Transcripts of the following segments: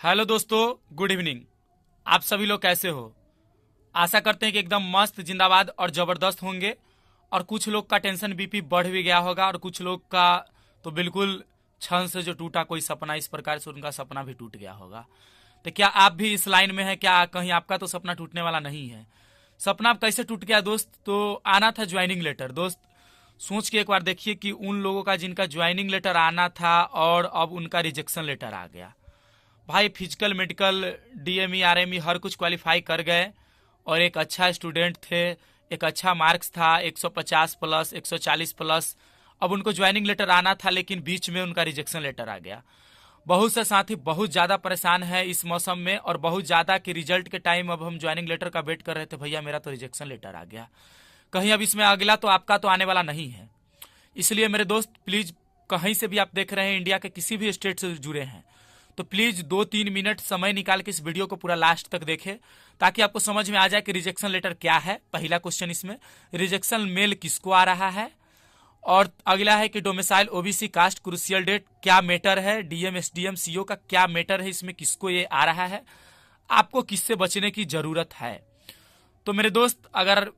Hello दोस्तों, good evening. आप सभी लोग कैसे हो? आशा करते हैं कि एकदम मस्त, जिंदाबाद और ज़बरदस्त होंगे। और कुछ लोग का टेंशन बीपी बढ़ भी गया होगा और कुछ लोग का तो बिल्कुल क्षण से जो टूटा कोई सपना, इस प्रकार से उनका सपना भी टूट गया होगा। तो क्या आप भी इस लाइन में हैं? क्या कहीं आपका तो सपना टूटने वाला नहीं है? सपना अब कैसे टूट गया दोस्त? तो आना था ज्वाइनिंग लेटर। दोस्त, सोच के एक बार देखिए कि उन लोगों का जिनका ज्वाइनिंग लेटर आना था और अब उनका रिजेक्शन लेटर आ गया। भाई, फिजिकल, मेडिकल, डीएमई, आरएमई हर कुछ क्वालिफाई कर गए और एक अच्छा स्टूडेंट थे, एक अच्छा मार्क्स था, 150 प्लस, 140 प्लस। अब उनको ज्वाइनिंग लेटर आना था लेकिन बीच में उनका रिजेक्शन लेटर आ गया। बहुत से साथी बहुत ज़्यादा परेशान है इस मौसम में, और बहुत ज़्यादा कि रिजल्ट के टाइम अब हम ज्वाइनिंग लेटर का वेट कर रहे थे, भैया मेरा तो रिजेक्शन लेटर आ गया, कहीं अब इसमें अगला तो आपका तो आने वाला नहीं है। इसलिए मेरे दोस्त, प्लीज़, कहीं से भी आप देख रहे हैं, इंडिया के किसी भी स्टेट से जुड़े हैं, तो प्लीज़ 2-3 मिनट समय निकाल के इस वीडियो को पूरा लास्ट तक देखें, ताकि आपको समझ में आ जाए कि रिजेक्शन लेटर क्या है। पहला क्वेश्चन इसमें, रिजेक्शन मेल किसको आ रहा है। और अगला है कि domicile, OBC, caste, crucial date क्या मैटर है, डीएम, एसडीएम, सीओ का क्या मैटर है, इसमें किसको ये आ रहा है, आपको किससे बचने की जरूरत है। तो मेरे दोस्त, अगर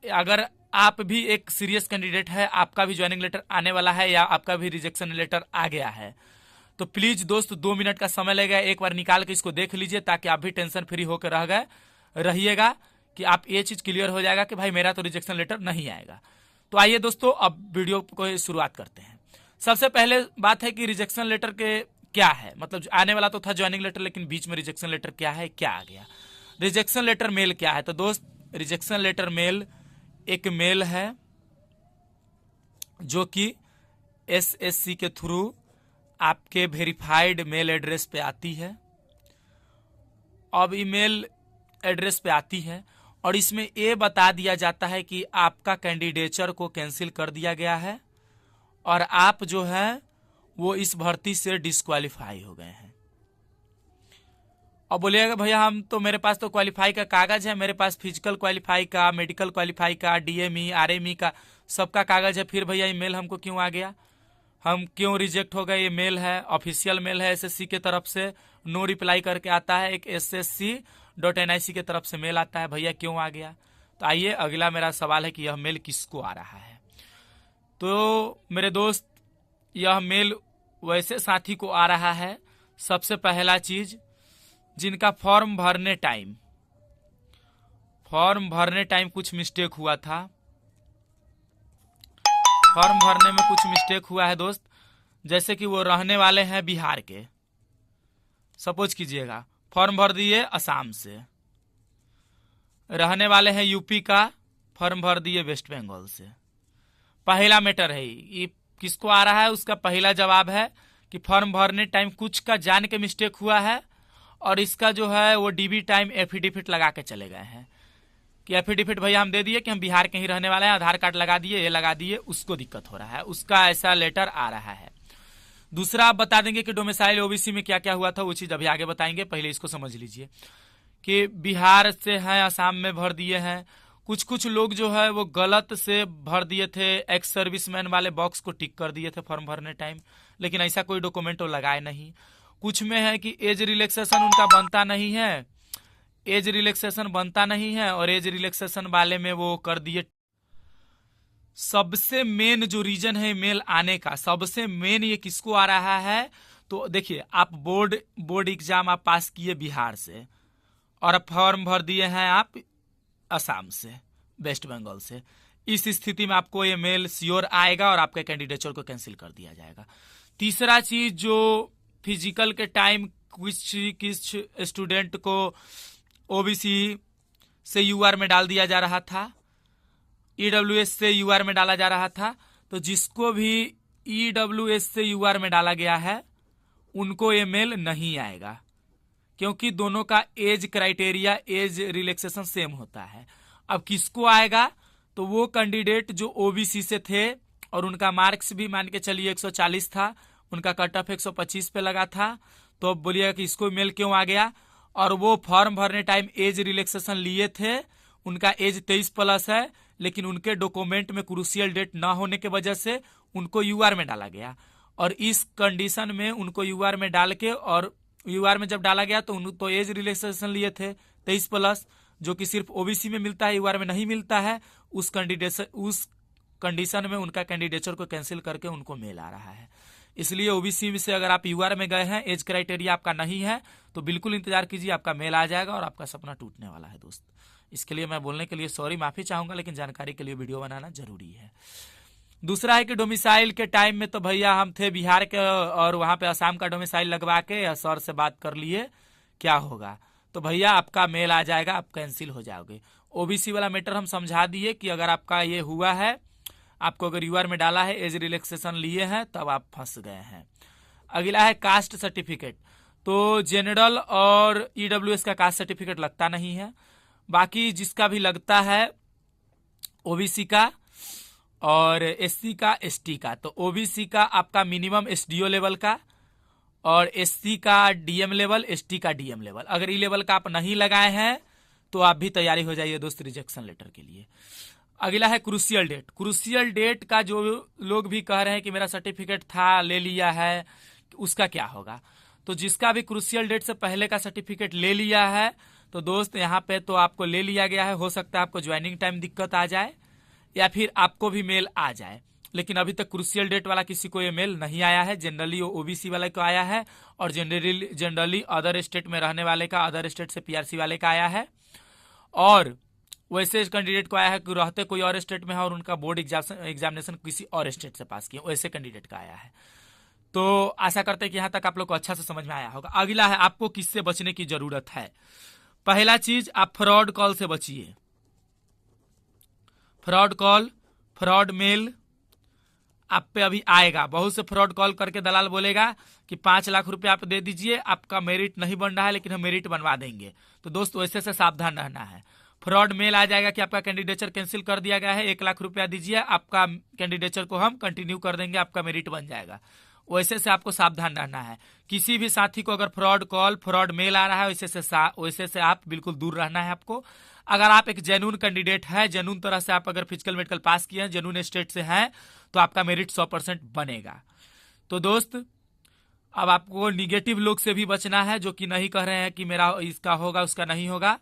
अगर आप भी एक सीरियस कैंडिडेट है, आपका भी ज्वाइनिंग लेटर आने वाला है या आपका भी रिजेक्शन लेटर आ गया है, तो प्लीज दोस्त 2 मिनट का समय लगेगा, एक बार निकाल के इसको देख लीजिए, ताकि आप भी टेंशन फ्री होकर रह गए रहिएगा कि आप ये चीज क्लियर हो जाएगा कि भाई मेरा तो रिजेक्शन लेटर नहीं आएगा। तो आइए दोस्तों, अब वीडियो को शुरुआत करते हैं। सबसे पहले बात है कि रिजेक्शन लेटर के क्या है, मतलब आने वाला तो था ज्वाइनिंग लेटर, लेकिन बीच में रिजेक्शन लेटर क्या है, क्या आ गया। रिजेक्शन लेटर मेल क्या है? तो दोस्त, रिजेक्शन लेटर मेल एक मेल है जो कि एसएससी के थ्रू आपके वेरीफाइड मेल एड्रेस पे आती है। अब ईमेल एड्रेस पे आती है और इसमें ये बता दिया जाता है कि आपका कैंडिडेचर को कैंसिल कर दिया गया है और आप जो है वो इस भर्ती से डिस्क्वालीफाई हो गए हैं। अब बोलिएगा भैया, हम तो, मेरे पास तो क्वालिफाई का कागज है, मेरे पास फिजिकल क्वालिफाई का, मेडिकल क्वालिफाई का, डीएमई, आरएमई का, सबका कागज है, फिर भैया ईमेल हमको क्यों आ गया, हम क्यों रिजेक्ट हो गए? ये मेल है, ऑफिशियल मेल है, एसएससी के तरफ से नो रिप्लाई करके आता है, एक ssc.nic के तरफ से मेल आता है, भैया क्यों आ गया? तो आइए, अगला मेरा सवाल है कि यह मेल किसको आ रहा है। तो मेरे दोस्त, यह मेल वैसे साथी को आ रहा है, सबसे पहला चीज, जिनका फॉर्म भरने टाइम कुछ मिस्टेक हुआ था। फॉर्म भरने में कुछ मिस्टेक हुआ है दोस्त, जैसे कि वो रहने वाले हैं बिहार के, सपोज कीजिएगा, फॉर्म भर दिए असम से, रहने वाले हैं यूपी का, फॉर्म भर दिए वेस्ट बंगाल से। पहला मैटर है ये, किसको आ रहा है, उसका पहला जवाब है कि फॉर्म भरने टाइम कुछ का जान के मिस्टेक हुआ है और इसका जो है वो डीबी टाइम एफिडेविट लगा के चले गए हैं कि एफिडेविट भैया हम दे दिए कि हम बिहार के ही रहने वाले हैं, आधार कार्ड लगा दिए, ये लगा दिए, उसको दिक्कत हो रहा है, उसका ऐसा लेटर आ रहा है। दूसरा, आप बता देंगे कि डोमिसाइल ओबीसी में क्या क्या हुआ था, वो चीज अभी आगे बताएंगे, पहले इसको समझ लीजिए कि बिहार से हैं, असम में भर दिए हैं। कुछ कुछ लोग जो है वो गलत से भर दिए थे, एक्स सर्विसमैन वाले बॉक्स को टिक कर दिए थे फॉर्म भरने टाइम, लेकिन ऐसा कोई डॉक्यूमेंट वो लगाए नहीं। कुछ में है कि एज रिलैक्सेशन उनका बनता नहीं है, एज रिलैक्सेशन बनता नहीं है और एज रिलैक्सेशन वाले में वो कर दिए। सबसे मेन जो रीजन है मेल आने का, सबसे मेन ये किसको आ रहा है? तो देखिए, आप बोर्ड एग्जाम आप पास किए बिहार से और फॉर्म भर दिए हैं आप असम से, वेस्ट बंगाल से, इस स्थिति में आपको ये मेल श्योर आएगा और आपके कैंडिडेचर को कैंसिल कर दिया जाएगा। तीसरा चीज, जो फिजिकल के टाइम किस स्टूडेंट को ओबीसी से यूआर में डाल दिया जा रहा था, ईडब्ल्यूएस से यूआर में डाला जा रहा था, तो जिसको भी ईडब्ल्यूएस से यूआर में डाला गया है उनको ये मेल नहीं आएगा, क्योंकि दोनों का age criteria, age relaxation same होता है। अब किसको आएगा? तो वो कैंडिडेट जो ओबीसी से थे और उनका मार्क्स भी मान के चलिए 140 था, उनका कट ऑफ 125 पे लगा था, तो अब बोलिएगा कि इसको मेल क्यों आ गया? और वो फॉर्म भरने टाइम एज रिलैक्सेशन लिए थे, उनका एज 23 प्लस है, लेकिन उनके डॉक्यूमेंट में क्रूशियल डेट ना होने के वजह से उनको यूआर में डाला गया, और इस कंडीशन में उनको यूआर में डाल के और यूआर में जब डाला गया तो एज रिलैक्सेशन लिए थे 23+, जो कि सिर्फ ओबीसी में मिलता है, यूआर में नहीं मिलता है। उस कंडीशन में उनका कैंडिडेचर को कैंसिल करके उनको मेल आ रहा है। इसलिए ओबीसी से अगर आप यूआर में गए हैं, एज क्राइटेरिया आपका नहीं है, तो बिल्कुल इंतजार कीजिए, आपका मेल आ जाएगा और आपका सपना टूटने वाला है दोस्त। इसके लिए मैं बोलने के लिए सॉरी, माफी चाहूंगा, लेकिन जानकारी के लिए वीडियो बनाना जरूरी है। दूसरा है कि डोमिसाइल के टाइम में तो भैया हम थे बिहार के और वहां पे असम का डोमिसाइल लगवा के सर से बात कर लिए क्या होगा, तो भैया आपका मेल आ जाएगा, आप कैंसिल हो जाओगे। ओबीसी वाला मैटर हम समझा दिए कि अगर आपका ये हुआ है, आपको अगर यूआर में डाला है, एज रिलैक्सेशन लिए हैं, तब आप फंस गए हैं। अगला है कास्ट सर्टिफिकेट। तो जनरल और ईडब्ल्यूएस का कास्ट सर्टिफिकेट लगता नहीं है, बाकी जिसका भी लगता है ओबीसी का और एससी का, एसटी का। तो ओबीसी का आपका मिनिमम एसडीओ लेवल का, और एससी का डीएम लेवल, एसटी का डीएम लेवल। अगर ई लेवल का आप नहीं लगाए हैं तो आप भी तैयारी हो जाइए दोस्त रिजेक्शन लेटर के लिए। अगला है क्रूशियल डेट। क्रूशियल डेट का जो लोग भी कह रहे हैं कि मेरा सर्टिफिकेट था, ले लिया है, उसका क्या होगा? तो जिसका भी क्रूशियल डेट से पहले का सर्टिफिकेट ले लिया है, तो दोस्त यहाँ पे तो आपको ले लिया गया है, हो सकता है आपको ज्वाइनिंग टाइम दिक्कत आ जाए या फिर आपको भी मेल आ जाए, लेकिन अभी तक क्रूशियल डेट वाला किसी को ये मेल नहीं आया है। जनरली ओबीसी वाले को आया है, और जनरली अदर स्टेट में रहने वाले का, अदर स्टेट से पीआरसी वाले का आया है, और वैसे कैंडिडेट को आया है कि रहते कोई और स्टेट में है और उनका बोर्ड एग्जामिनेशन किसी और स्टेट से पास किया, वैसे कैंडिडेट का आया है। तो आशा करते हैं कि यहाँ तक आप लोग को अच्छा से समझ में आया होगा। अगला है आपको किससे बचने की जरूरत है। पहला चीज, आप फ्रॉड कॉल से बचिए। फ्रॉड कॉल, फ्रॉड मेल आप पे अभी आएगा। बहुत से फ्रॉड कॉल करके दलाल बोलेगा कि 5 लाख रुपए आप दे दीजिए, आपका मेरिट नहीं बन रहा है लेकिन हम मेरिट बनवा देंगे। तो दोस्त वैसे से सावधान रहना है। फ्रॉड मेल आ जाएगा कि आपका कैंडिडेचर कैंसिल कर दिया गया है, 1 लाख रुपया दीजिए, आपका कैंडिडेचर को हम कंटिन्यू कर देंगे, आपका मेरिट बन जाएगा। वैसे से आपको सावधान रहना है। किसी भी साथी को अगर फ्रॉड कॉल, फ्रॉड मेल आ रहा है, वैसे से आप बिल्कुल दूर रहना है आपको। अगर आप एक जेन्युइन कैंडिडेट है, जेन्युइन तरह से आप अगर फिजिकल मेडिकल पास किए हैं, जेन्युइन स्टेट से हैं, तो आपका मेरिट 100% बनेगा। तो दोस्त अब आपको निगेटिव लोग से भी बचना है, जो कि नहीं कह रहे हैं कि मेरा इसका होगा उसका नहीं होगा।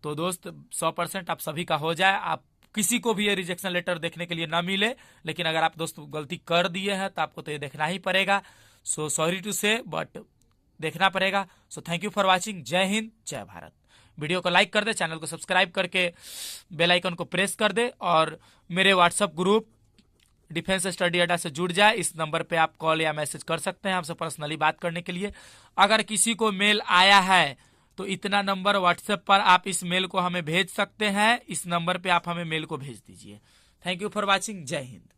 तो दोस्त 100% आप सभी का हो जाए, आप किसी को भी ये रिजेक्शन लेटर देखने के लिए ना मिले। लेकिन अगर आप दोस्त गलती कर दिए हैं तो आपको तो ये देखना ही पड़ेगा। सो सॉरी टू से, बट देखना पड़ेगा। So thank you for watching. जय हिंद, जय भारत। वीडियो को लाइक कर दे, चैनल को सब्सक्राइब करके बेल आइकन को प्रेस कर दे, और मेरे व्हाट्सएप ग्रुप डिफेंस स्टडी अड्डा से जुड़ जाए। इस नंबर पे आप कॉल या मैसेज कर सकते हैं हमसे पर्सनली बात करने के लिए। अगर किसी को मेल आया है तो इतना नंबर व्हाट्सएप पर आप इस मेल को हमें भेज सकते हैं। इस नंबर पे आप हमें मेल को भेज दीजिए। Thank you for watching. जय हिंद।